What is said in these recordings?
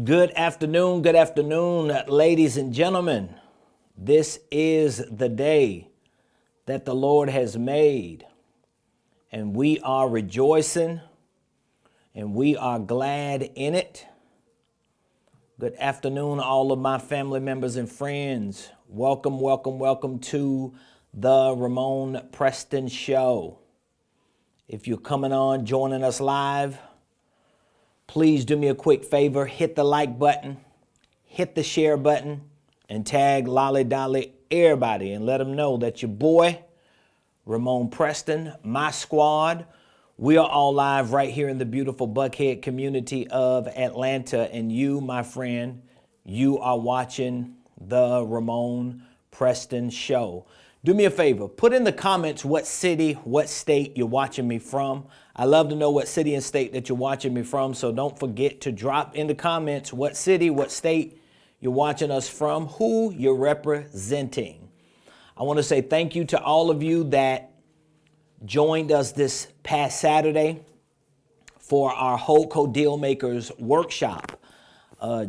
Good afternoon, ladies and gentlemen. This is the day that the Lord has made, and we are rejoicing, and we are glad in it. Good afternoon, all of my family members and friends. Welcome to the Ramon Preston Show. If you're coming on, joining us live, please do me a quick favor, hit the like button, hit the share button, and tag Lolly Dolly everybody and let them know that your boy, Ramon Preston, my squad, we are all live right here in the beautiful Buckhead community of Atlanta. And you, my friend, you are watching the Ramon Preston Show. Do me a favor, put in the comments what city, what state you're watching me from. I love to know what city and state that you're watching me from, so don't forget to drop in the comments what city, what state you're watching us from, who you're representing. I want to say thank you to all of you that joined us this past Saturday for our HoldCo Dealmakers workshop.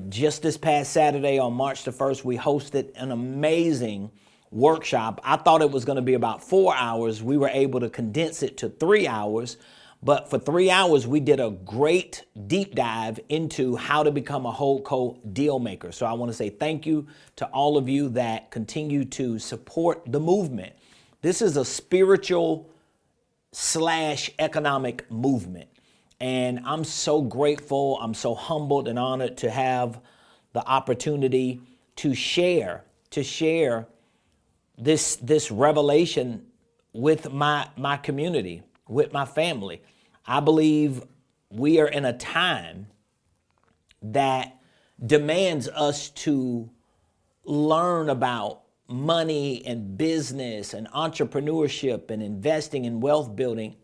Just this past Saturday on March the 1st, we hosted an amazing workshop. I thought it was going to be about 4 hours. We were able to condense it to 3 hours. But for 3 hours, we did a great deep dive into how to become a HoldCo deal maker. So I want to say thank you to all of you that continue to support the movement. This is a spiritual / economic movement. And I'm so grateful. I'm so humbled and honored to have the opportunity to share this revelation with my community, with my family. I believe we are in a time that demands us to learn about money and business and entrepreneurship and investing in wealth building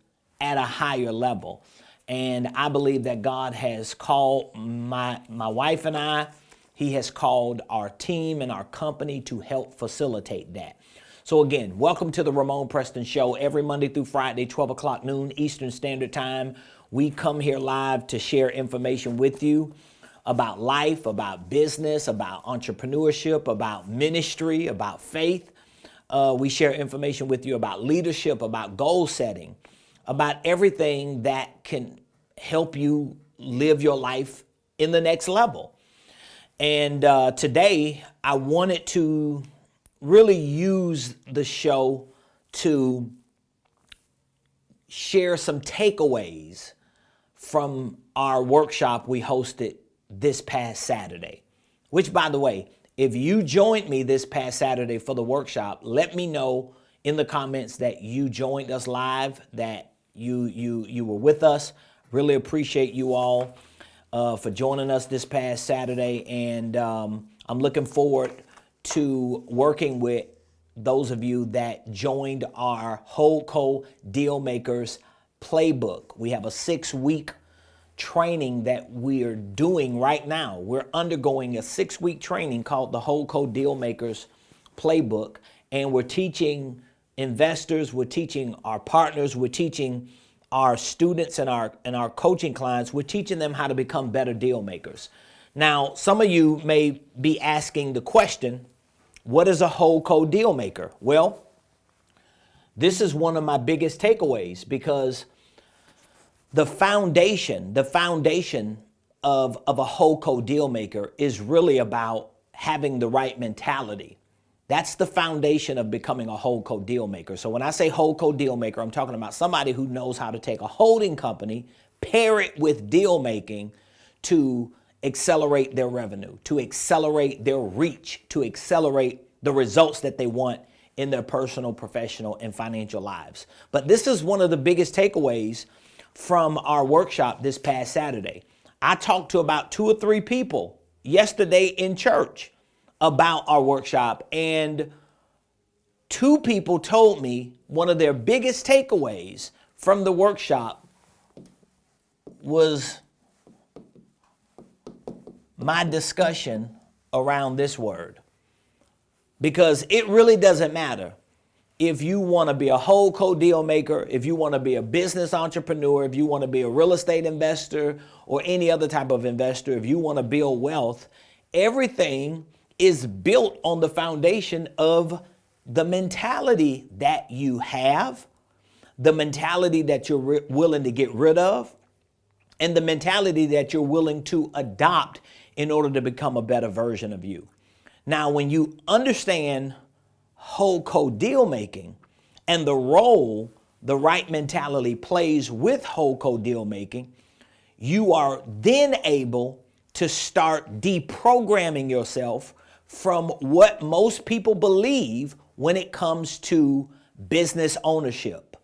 at a higher level. And I believe that God has called my wife and I, He has called our team and our company to help facilitate that. So again, welcome to the Ramon Preston Show. Every Monday through Friday, 12 o'clock noon Eastern Standard Time, we come here live to share information with you about life, about business, about entrepreneurship, about ministry, about faith. We share information with you about leadership, about goal setting, about everything that can help you live your life in the next level. And today, I wanted to really use the show to share some takeaways from our workshop we hosted this past Saturday. Which, by the way, if you joined me this past Saturday for the workshop, let me know in the comments that you joined us live, that you were with us. Really appreciate you all for joining us this past Saturday, and I'm looking forward to working with those of you that joined our HoldCo Dealmakers Playbook. We have a 6-week training that we're doing right now. We're undergoing a 6-week training called the HoldCo Dealmakers Playbook, and we're teaching investors, we're teaching our partners, we're teaching our students and our coaching clients, we're teaching them how to become better deal makers. Now, some of you may be asking the question, what is a HoldCo deal maker? Well, this is one of my biggest takeaways, because the foundation of a HoldCo deal maker is really about having the right mentality. That's the foundation of becoming a HoldCo deal maker. So when I say HoldCo deal maker, I'm talking about somebody who knows how to take a holding company, pair it with deal making to accelerate their revenue, to accelerate their reach, to accelerate the results that they want in their personal, professional, and financial lives. But this is one of the biggest takeaways from our workshop this past Saturday. I talked to about 2 or 3 people yesterday in church about our workshop, and 2 people told me one of their biggest takeaways from the workshop was my discussion around this word. Because it really doesn't matter if you want to be a HoldCo deal maker, if you want to be a business entrepreneur, if you want to be a real estate investor or any other type of investor, if you want to build wealth, everything is built on the foundation of the mentality that you have, the mentality that you're willing to get rid of, and the mentality that you're willing to adopt in order to become a better version of you. Now, when you understand HoldCo deal making and the role the right mentality plays with HoldCo deal making, you are then able to start deprogramming yourself from what most people believe when it comes to business ownership.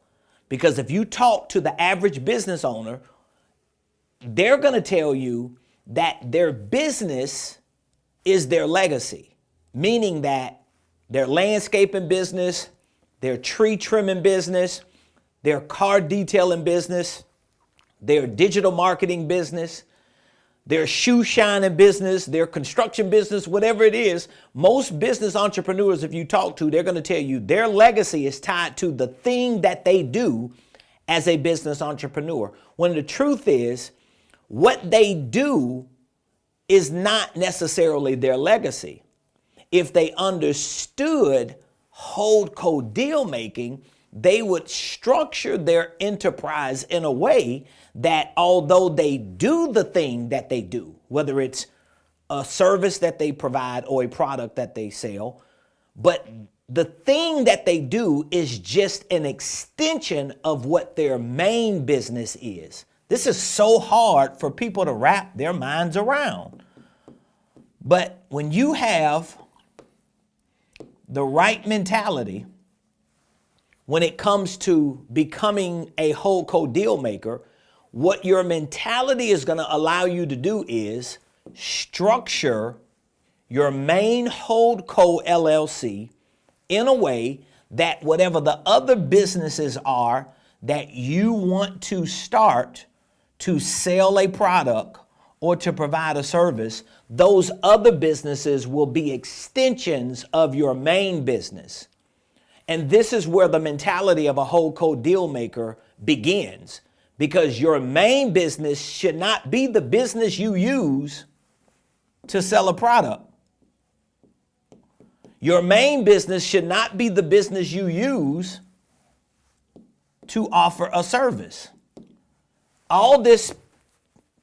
Because if you talk to the average business owner, they're going to tell you that their business is their legacy, meaning that their landscaping business, their tree trimming business, their car detailing business, their digital marketing business, their shoe shining business, their construction business, whatever it is, most business entrepreneurs, if you talk to, they're going to tell you their legacy is tied to the thing that they do as a business entrepreneur. When the truth is, what they do is not necessarily their legacy. If they understood HoldCo deal making, they would structure their enterprise in a way that although they do the thing that they do, whether it's a service that they provide or a product that they sell, but the thing that they do is just an extension of what their main business is. This is so hard for people to wrap their minds around. But when you have the right mentality, when it comes to becoming a HoldCo deal maker, what your mentality is going to allow you to do is structure your main HoldCo LLC in a way that whatever the other businesses are that you want to start to sell a product or to provide a service, those other businesses will be extensions of your main business. And this is where the mentality of a HoldCo deal maker begins, because your main business should not be the business you use to sell a product. Your main business should not be the business you use to offer a service. All this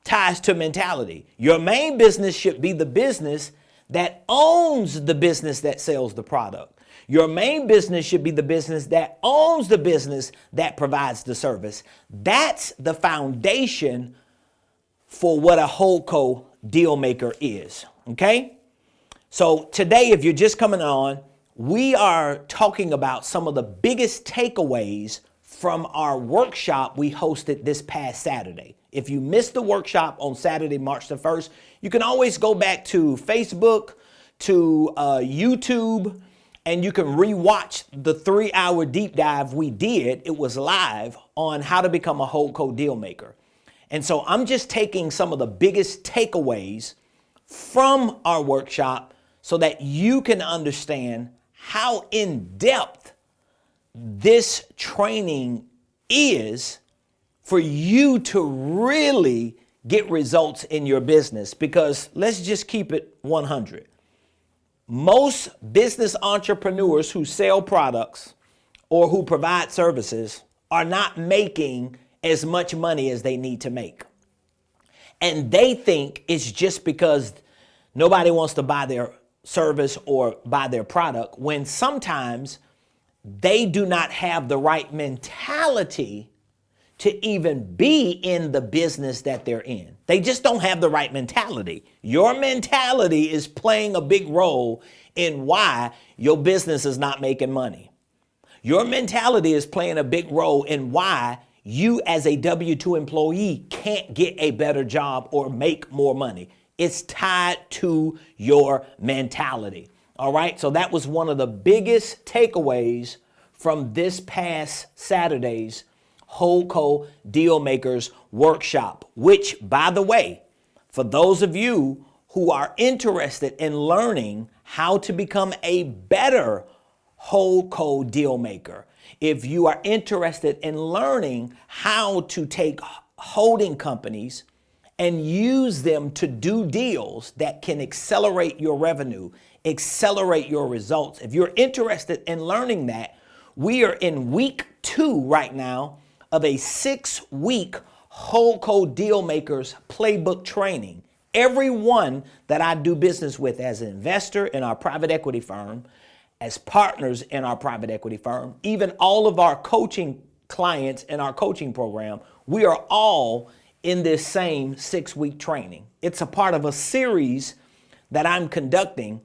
ties to mentality. Your main business should be the business that owns the business that sells the product. Your main business should be the business that owns the business that provides the service. That's the foundation for what a HoldCo deal maker is. Okay? So today, if you're just coming on, we are talking about some of the biggest takeaways from our workshop we hosted this past Saturday. If you missed the workshop on Saturday, March the 1st, you can always go back to Facebook, to YouTube, and you can rewatch the 3-hour deep dive we did. It was live on how to become a HoldCo deal maker. And so I'm just taking some of the biggest takeaways from our workshop so that you can understand how in depth this training is for you to really get results in your business. Because let's just keep it 100. Most business entrepreneurs who sell products or who provide services are not making as much money as they need to make. And they think it's just because nobody wants to buy their service or buy their product, when sometimes they do not have the right mentality to even be in the business that they're in. They just don't have the right mentality. Your mentality is playing a big role in why your business is not making money. Your mentality is playing a big role in why you as a W-2 employee can't get a better job or make more money. It's tied to your mentality. All right. So that was one of the biggest takeaways from this past Saturday's HoldCo Deal Makers workshop, which, by the way, for those of you who are interested in learning how to become a better HoldCo Dealmaker. If you are interested in learning how to take holding companies and use them to do deals that can accelerate your revenue, accelerate your results. If you're interested in learning that, we are in week 2 right now of a 6-week HoldCo Dealmakers Playbook training. Everyone that I do business with as an investor in our private equity firm, as partners in our private equity firm, even all of our coaching clients in our coaching program, we are all in this same 6-week training. It's a part of a series that I'm conducting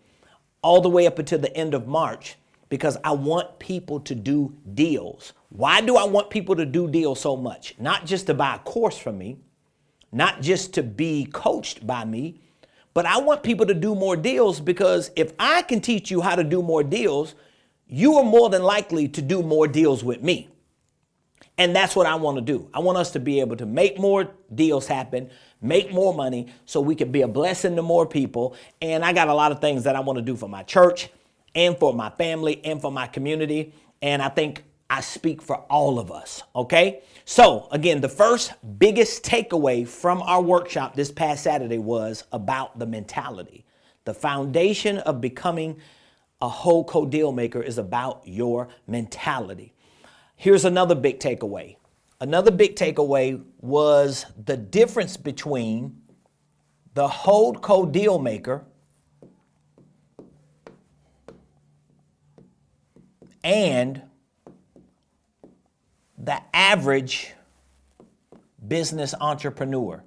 all the way up until the end of March because I want people to do deals. Why do I want people to do deals so much? Not just to buy a course from me, not just to be coached by me, but I want people to do more deals because if I can teach you how to do more deals, you are more than likely to do more deals with me. And that's what I want to do. I want us to be able to make more deals happen, make more money so we can be a blessing to more people. And I got a lot of things that I want to do for my church and for my family and for my community. And I think I speak for all of us. Okay. So again, the first biggest takeaway from our workshop this past Saturday was about the mentality. The foundation of becoming a HoldCo Dealmaker is about your mentality. Here's another big takeaway. Another big takeaway was the difference between the HoldCo Dealmaker and the average business entrepreneur.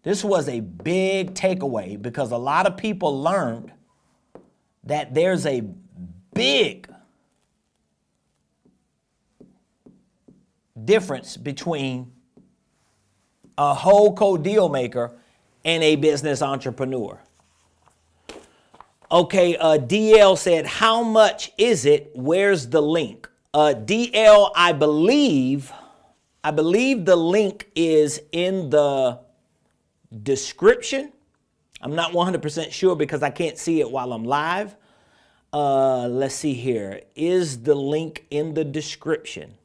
This was a big takeaway because a lot of people learned that there's a big difference between a HoldCo Dealmaker and a business entrepreneur. Okay, DL said, how much is it? Where's the link? DL, I believe the link is in the description. I'm not 100% sure because I can't see it while I'm live. Let's see here. Is the link in the description?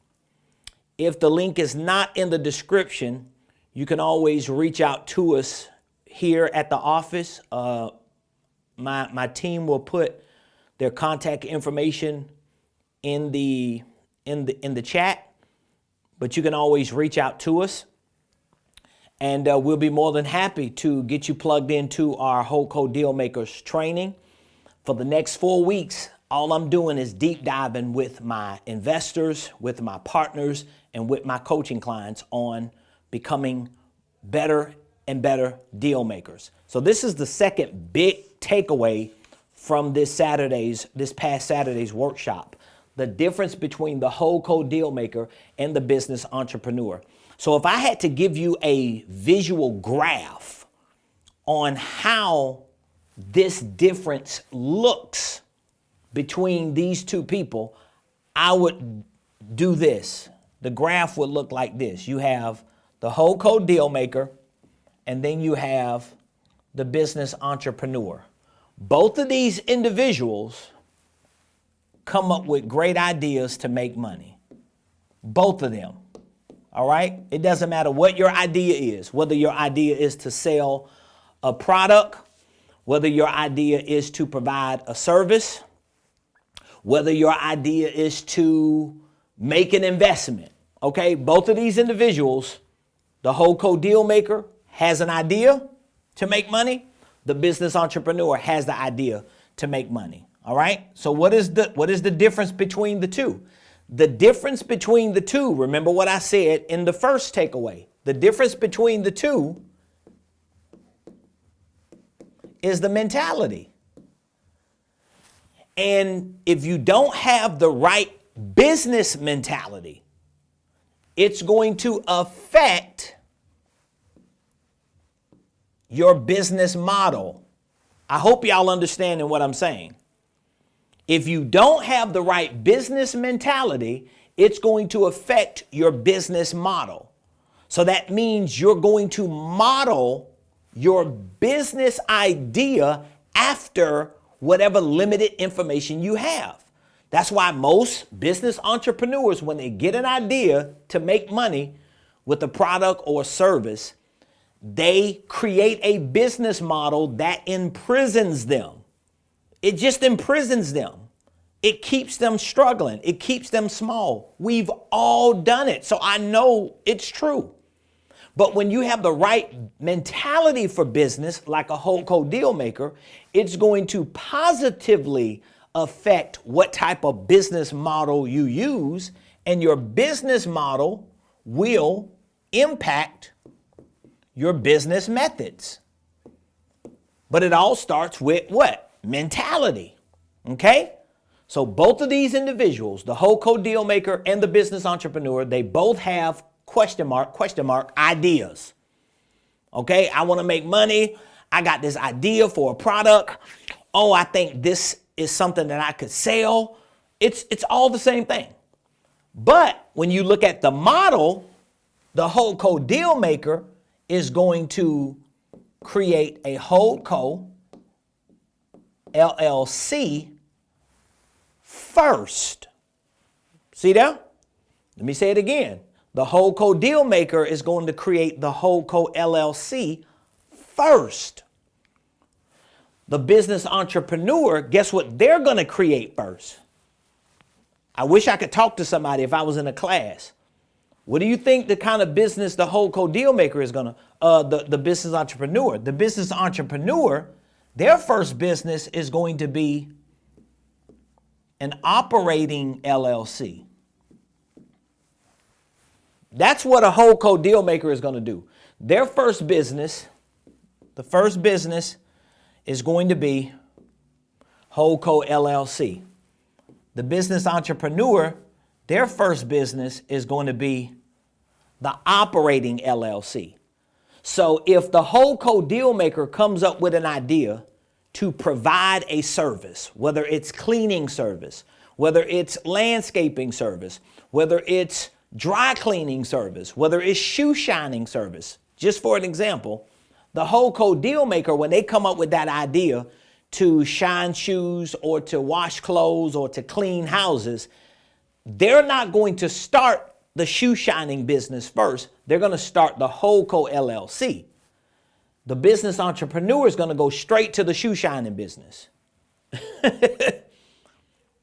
If the link is not in the description, you can always reach out to us here at the office. My team will put their contact information in the chat, but you can always reach out to us, and we'll be more than happy to get you plugged into our HoldCo Dealmakers training. For the next 4 weeks, all I'm doing is deep diving with my investors, with my partners, and with my coaching clients on becoming better and better deal makers. So this is the second big takeaway from this past Saturday's workshop. The difference between the HoldCo Dealmaker and the business entrepreneur. So if I had to give you a visual graph on how this difference looks between these two people, I would do this. The graph would look like this. You have the HoldCo Dealmaker, and then you have the business entrepreneur. Both of these individuals come up with great ideas to make money. Both of them. All right? It doesn't matter what your idea is, whether your idea is to sell a product, whether your idea is to provide a service, whether your idea is to make an investment. Okay? Both of these individuals, the HoldCo Dealmaker has an idea to make money. The business entrepreneur has the idea to make money. All right. So what is the difference between the two? The difference between the two, remember what I said in the first takeaway. The difference between the two is the mentality. And if you don't have the right business mentality, it's going to affect your business model. I hope y'all understanding what I'm saying. If you don't have the right business mentality, it's going to affect your business model. So that means you're going to model your business idea after whatever limited information you have. That's why most business entrepreneurs, when they get an idea to make money with a product or service, they create a business model that imprisons them. It just imprisons them. It keeps them struggling. It keeps them small. We've all done it. So I know it's true. But when you have the right mentality for business, like a HoldCo Dealmaker, it's going to positively affect what type of business model you use, and your business model will impact your business methods. But it all starts with what? Mentality. Okay? So both of these individuals, the HoldCo Dealmaker and the business entrepreneur, they both have question mark, ideas. Okay? I want to make money. I got this idea for a product. Oh, I think this is something that I could sell. It's all the same thing. But when you look at the model, the HoldCo Dealmaker is going to create a HoldCo LLC first. See that? Let me say it again. The HoldCo Dealmaker is going to create the HoldCo LLC first. The business entrepreneur, guess what they're going to create first? I wish I could talk to somebody if I was in a class. What do you think the kind of business the HoldCo Dealmaker is going to, the business entrepreneur? The business entrepreneur, their first business is going to be an operating LLC. That's what a HoldCo Dealmaker is going to do. Their first business, the first business is going to be HoldCo LLC. The business entrepreneur, their first business is going to be the operating LLC. So if the HoldCo Dealmaker comes up with an idea to provide a service, whether it's cleaning service, whether it's landscaping service, whether it's dry cleaning service, whether it's shoe shining service, just for an example, the HoldCo Dealmaker, when they come up with that idea to shine shoes or to wash clothes or to clean houses, they're not going to start the shoe shining business first. They're going to start the HoldCo LLC. The business entrepreneur is going to go straight to the shoe shining business.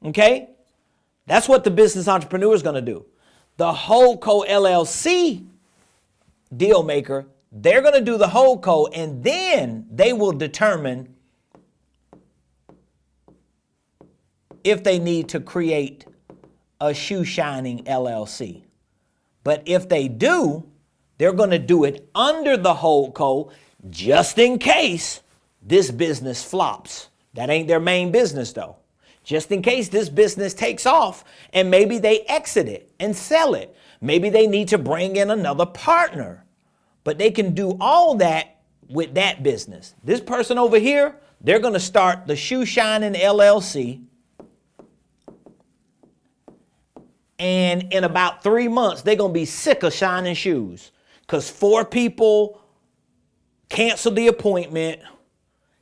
Okay? That's what the business entrepreneur is going to do. The HoldCo LLC Dealmaker, they're going to do the HoldCo, and then they will determine if they need to create a shoe shining LLC. But if they do, they're going to do it under the HoldCo just in case this business flops. That ain't their main business though. Just in case this business takes off and maybe they exit it and sell it. Maybe they need to bring in another partner. But they can do all that with that business. This person over here, they're going to start the Shoe Shining LLC. And in about 3 months, they're going to be sick of shining shoes because 4 people cancel the appointment.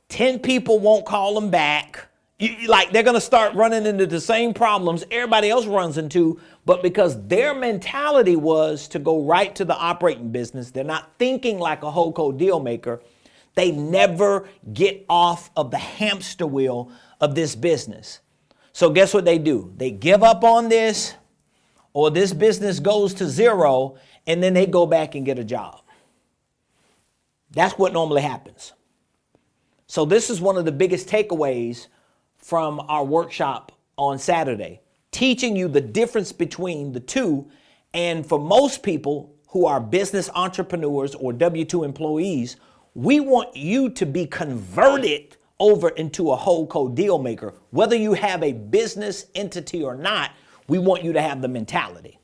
10 people won't call them back. They're going to start running into the same problems everybody else runs into, but because their mentality was to go right to the operating business, they're not thinking like a HoldCo Dealmaker, they never get off of the hamster wheel of this business. So guess what they do? They give up on this, or this business goes to zero, and then they go back and get a job. That's what normally happens. So this is one of the biggest takeaways from our workshop on Saturday, teaching you the difference between the two. And for most people who are business entrepreneurs or W-2 employees, we want you to be converted over into a HoldCo Dealmaker. Whether you have a business entity or not, we want you to have the mentality.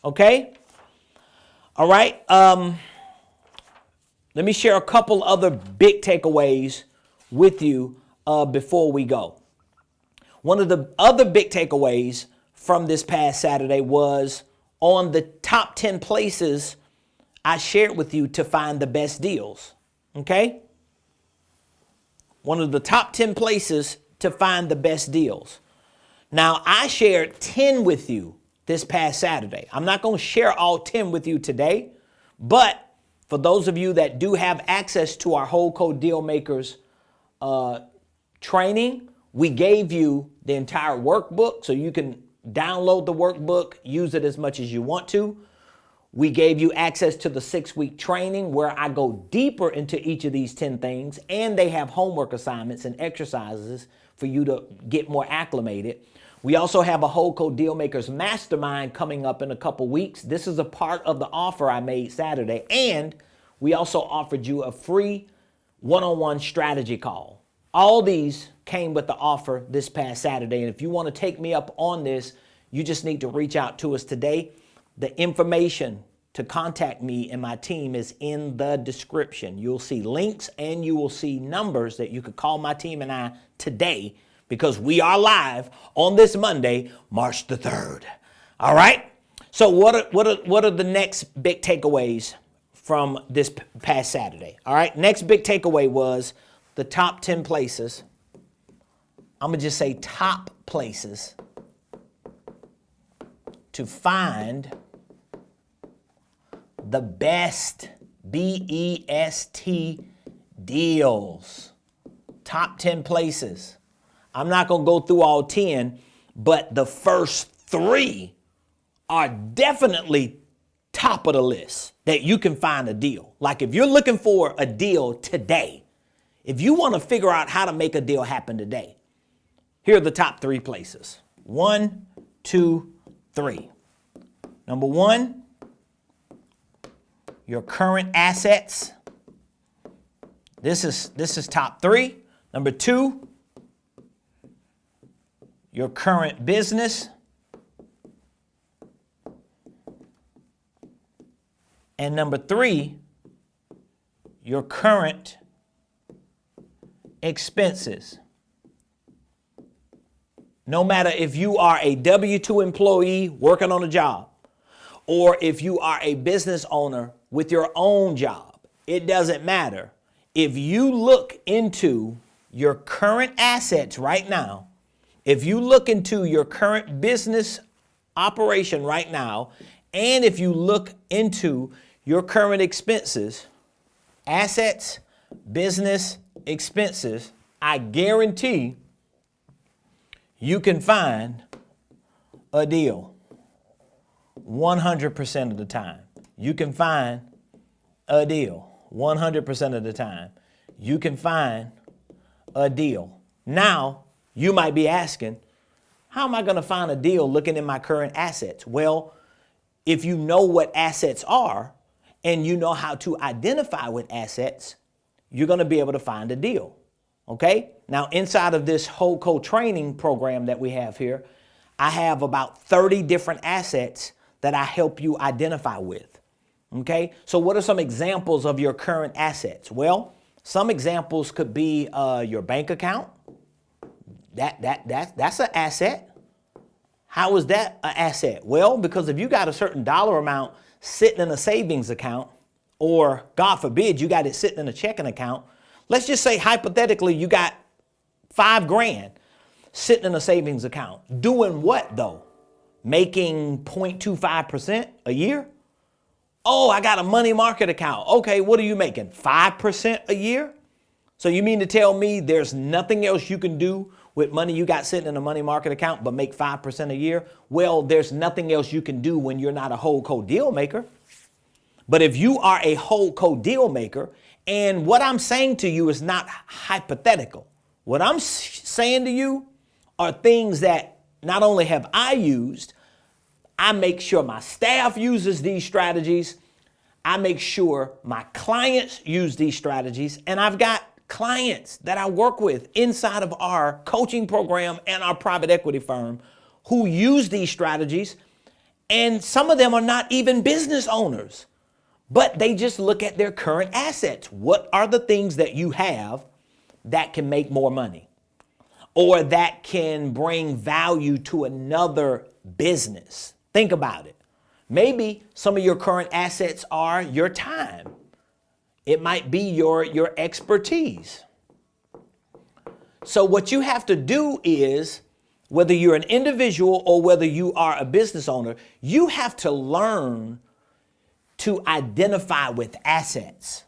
Okay? All right. Let me share a couple other big takeaways with you before we go. One of the other big takeaways from this past Saturday was on the top 10 places I shared with you to find the best deals. Okay? One of the top 10 places to find the best deals. Now, I shared 10 with you this past Saturday. I'm not going to share all 10 with you today, but for those of you that do have access to our HoldCo Dealmakers training, we gave you the entire workbook so you can download the workbook, use it as much as you want to. We gave you access to the 6-week training where I go deeper into each of these 10 things, and they have homework assignments and exercises for you to get more acclimated. We also have a HoldCo Dealmakers Mastermind coming up in a couple weeks. This is a part of the offer I made Saturday, and we also offered you a free one-on-one strategy call. All these came with the offer this past Saturday, and if you want to take me up on this, you just need to reach out to us today. The information to contact me and my team is in the description. You'll see links and you will see numbers that you could call my team and I today, because we are live on this Monday, March the 3rd. All right? So what are the next big takeaways from this past Saturday? All right? Next big takeaway was the top 10 places. I'm going to just say top places to find the best, B-E-S-T, deals. Top 10 places. I'm not going to go through all 10, but the first 3 are definitely top of the list that you can find a deal. Like if you're looking for a deal today, if you want to figure out how to make a deal happen today, here are the top 3 places. 1, 2, 3. Number 1, your current assets. This is top 3. Number 2, your current business. And number 3, your current expenses. No matter if you are a W-2 employee working on a job, or if you are a business owner with your own job, it doesn't matter. If you look into your current assets right now, if you look into your current business operation right now, and if you look into your current expenses, assets, business, expenses, I guarantee you can find a deal 100% of the time. You can find a deal 100% of the time. You can find a deal. Now, you might be asking, how am I going to find a deal looking in my current assets? Well, if you know what assets are and you know how to identify with assets, you're going to be able to find a deal. Okay? Now, inside of this HoldCo training program that we have here, I have about 30 different assets that I help you identify with. Okay? So what are some examples of your current assets? Well, some examples could be your bank account. That's an asset. How is that an asset? Well, because if you got a certain dollar amount sitting in a savings account, or God forbid, you got it sitting in a checking account, let's just say hypothetically you got $5,000 sitting in a savings account. Doing what though? Making 0.25% a year? Oh, I got a money market account. Okay, what are you making? 5% a year? So you mean to tell me there's nothing else you can do with money you got sitting in a money market account but make 5% a year? Well, there's nothing else you can do when you're not a HoldCo deal maker. But if you are a HoldCo deal maker, and what I'm saying to you is not hypothetical. What I'm saying to you are things that not only have I used, I make sure my staff uses these strategies. I make sure my clients use these strategies. And I've got clients that I work with inside of our coaching program and our private equity firm who use these strategies. And some of them are not even business owners, but they just look at their current assets. What are the things that you have that can make more money or that can bring value to another business? Think about it. Maybe some of your current assets are your time. It might be your expertise. So what you have to do is whether you're an individual or whether you are a business owner, you have to learn to identify with assets.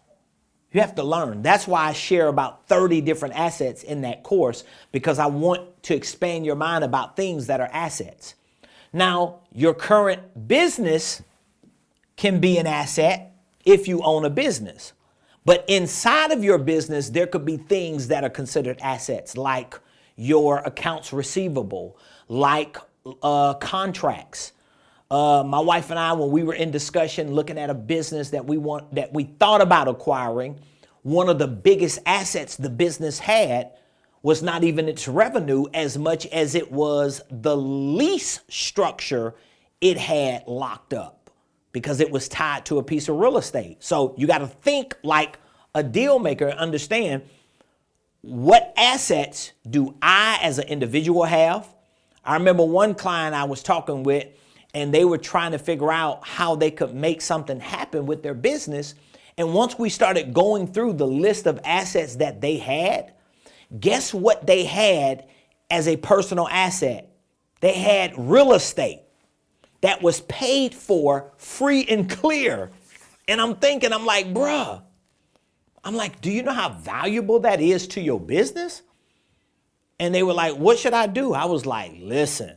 You have to learn. That's why I share about 30 different assets in that course, because I want to expand your mind about things that are assets. Now, your current business can be an asset if you own a business. But inside of your business, there could be things that are considered assets, like your accounts receivable, like contracts. My wife and I, when we were in discussion looking at a business that we thought about acquiring, one of the biggest assets the business had was not even its revenue as much as it was the lease structure it had locked up, because it was tied to a piece of real estate. So you got to think like a deal maker, understand what assets do I as an individual have. I remember one client I was talking with, and they were trying to figure out how they could make something happen with their business. And once we started going through the list of assets that they had, guess what they had as a personal asset? They had real estate that was paid for free and clear. And I'm thinking, I'm like, bruh, do you know how valuable that is to your business? And they were like, what should I do? I was like, listen,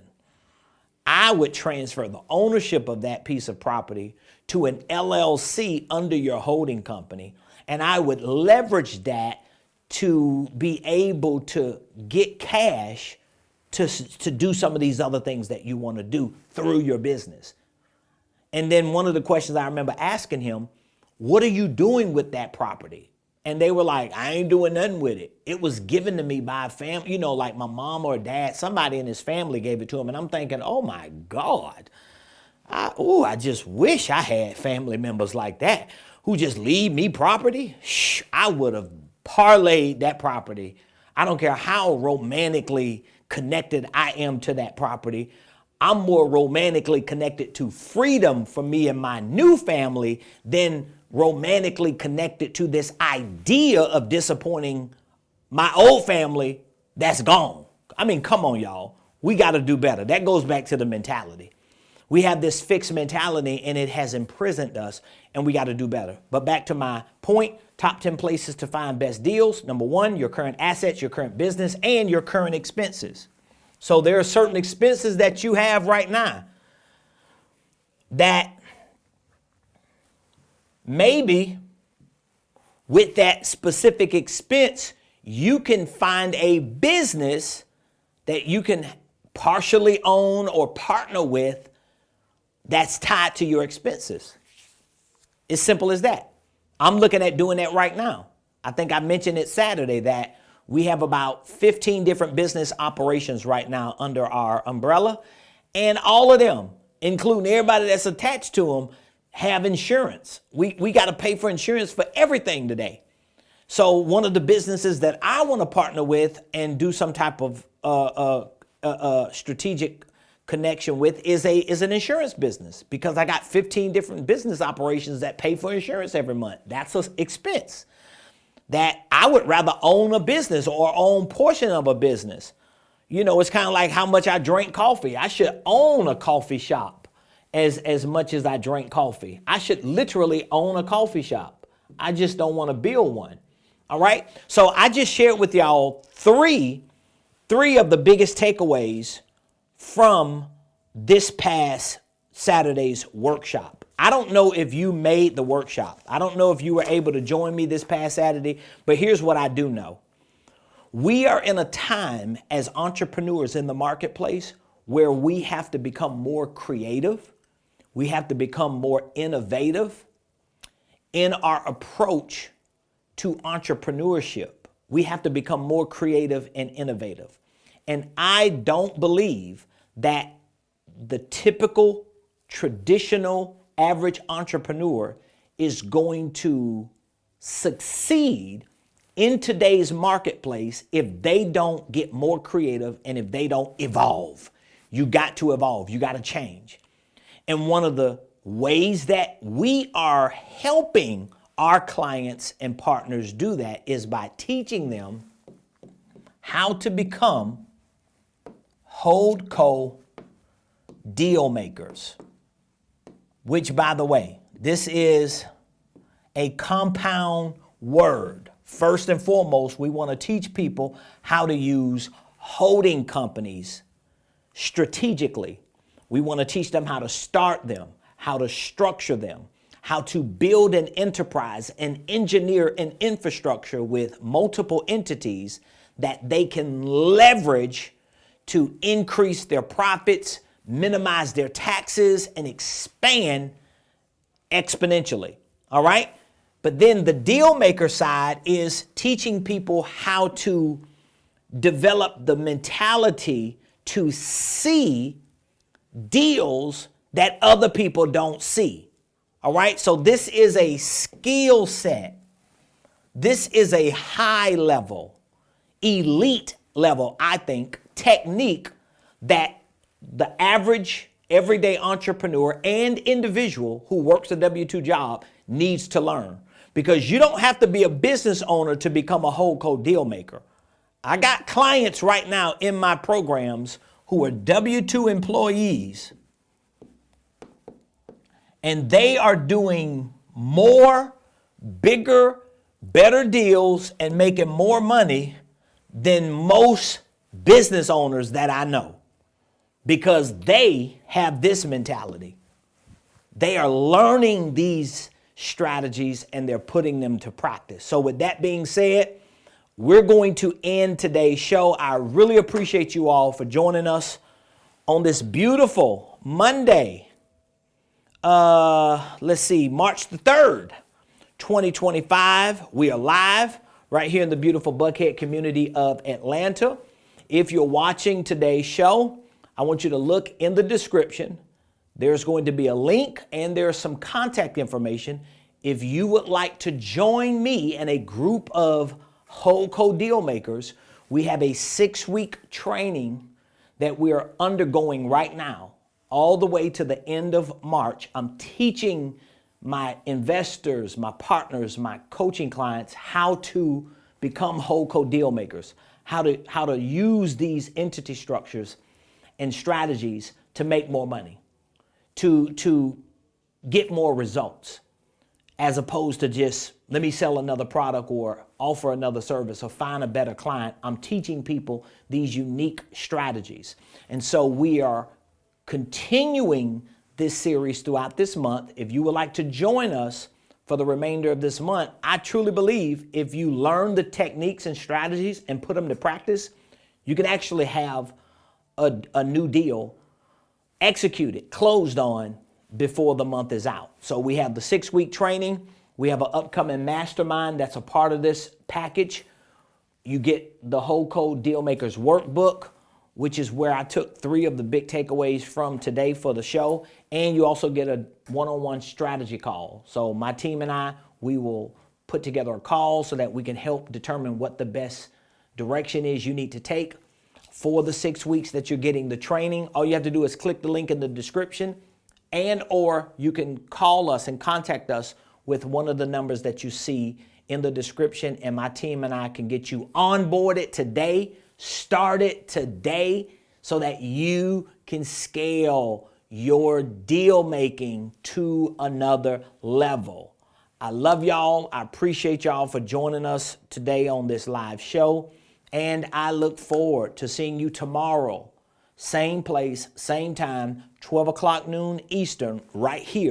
I would transfer the ownership of that piece of property to an LLC under your holding company, and I would leverage that to be able to get cash to do some of these other things that you want to do through your business. And then one of the questions I remember asking him, what are you doing with that property? And they were like, I ain't doing nothing with it. It was given to me by a family, like my mom or dad, somebody in his family gave it to him. And I'm thinking, oh my God, I just wish I had family members like that who just leave me property. I would have parlayed that property. I don't care how romantically connected I am to that property. I'm more romantically connected to freedom for me and my new family than romantically connected to this idea of disappointing my old family that's gone. I mean, come on, y'all. We got to do better. That goes back to the mentality. We have this fixed mentality and it has imprisoned us, and we got to do better. But back to my point, top 10 places to find best deals. Number one, your current assets, your current business, and your current expenses. So there are certain expenses that you have right now that maybe with that specific expense, you can find a business that you can partially own or partner with that's tied to your expenses. It's simple as that. I'm looking at doing that right now. I think I mentioned it Saturday that we have about 15 different business operations right now under our umbrella, and all of them, including everybody that's attached to them, have insurance. We got to pay for insurance for everything today. So one of the businesses that I want to partner with and do some type of strategic connection with is an insurance business, because I got 15 different business operations that pay for insurance every month. That's an expense that I would rather own a business or own portion of a business. It's kind of like how much I drink coffee. I should own a coffee shop as much as I drink coffee. I should literally own a coffee shop. I just don't want to build one. All right. So I just shared with y'all three of the biggest takeaways from this past Saturday's workshop. I don't know if you made the workshop. I don't know if you were able to join me this past Saturday, but here's what I do know. We are in a time as entrepreneurs in the marketplace where we have to become more creative. We have to become more innovative in our approach to entrepreneurship. We have to become more creative and innovative. And I don't believe that the typical, traditional, average entrepreneur is going to succeed in today's marketplace if they don't get more creative and if they don't evolve. You got to evolve. You got to change. And one of the ways that we are helping our clients and partners do that is by teaching them how to become HoldCo Dealmakers, which, by the way, this is a compound word. First and foremost, we want to teach people how to use holding companies strategically. We want to teach them how to start them, how to structure them, how to build an enterprise and engineer an infrastructure with multiple entities that they can leverage to increase their profits, minimize their taxes, and expand exponentially. All right? But then the deal maker side is teaching people how to develop the mentality to see deals that other people don't see. All right? So this is a skill set. This is a high level, elite level, I think, technique that the average everyday entrepreneur and individual who works a W-2 job needs to learn. Because you don't have to be a business owner to become a HoldCo deal maker. I got clients right now in my programs who are W-2 employees, and they are doing more, bigger, better deals and making more money than most business owners that I know, because they have this mentality. They are learning these strategies and they're putting them to practice. So with that being said, we're going to end today's show. I really appreciate you all for joining us on this beautiful Monday. Let's see, March the 3rd, 2025. We are live right here in the beautiful Buckhead community of Atlanta. If you're watching today's show, I want you to look in the description. There's going to be a link and there's some contact information. If you would like to join me and a group of HoldCo deal makers, we have a 6-week training that we are undergoing right now, all the way to the end of March. I'm teaching my investors, my partners, my coaching clients how to become HoldCo deal makers, how to use these entity structures and strategies to make more money, to get more results, as opposed to just let me sell another product or offer another service or find a better client. I'm teaching people these unique strategies. And so we are continuing this series throughout this month. If you would like to join us for the remainder of this month, I truly believe if you learn the techniques and strategies and put them to practice, you can actually have a new deal executed, closed on before the month is out. So we have the 6-week training. We have an upcoming mastermind that's a part of this package. You get the HoldCo Dealmakers workbook, which is where I took 3 of the big takeaways from today for the show. And you also get a one-on-one strategy call. So my team and I, we will put together a call so that we can help determine what the best direction is you need to take for the 6 weeks that you're getting the training. All you have to do is click the link in the description, and or you can call us and contact us with one of the numbers that you see in the description, and my team and I can get you onboarded today, started today, so that you can scale your deal making to another level. I love y'all. I appreciate y'all for joining us today on this live show, and I look forward to seeing you tomorrow. Same place, same time, 12 o'clock noon Eastern, right here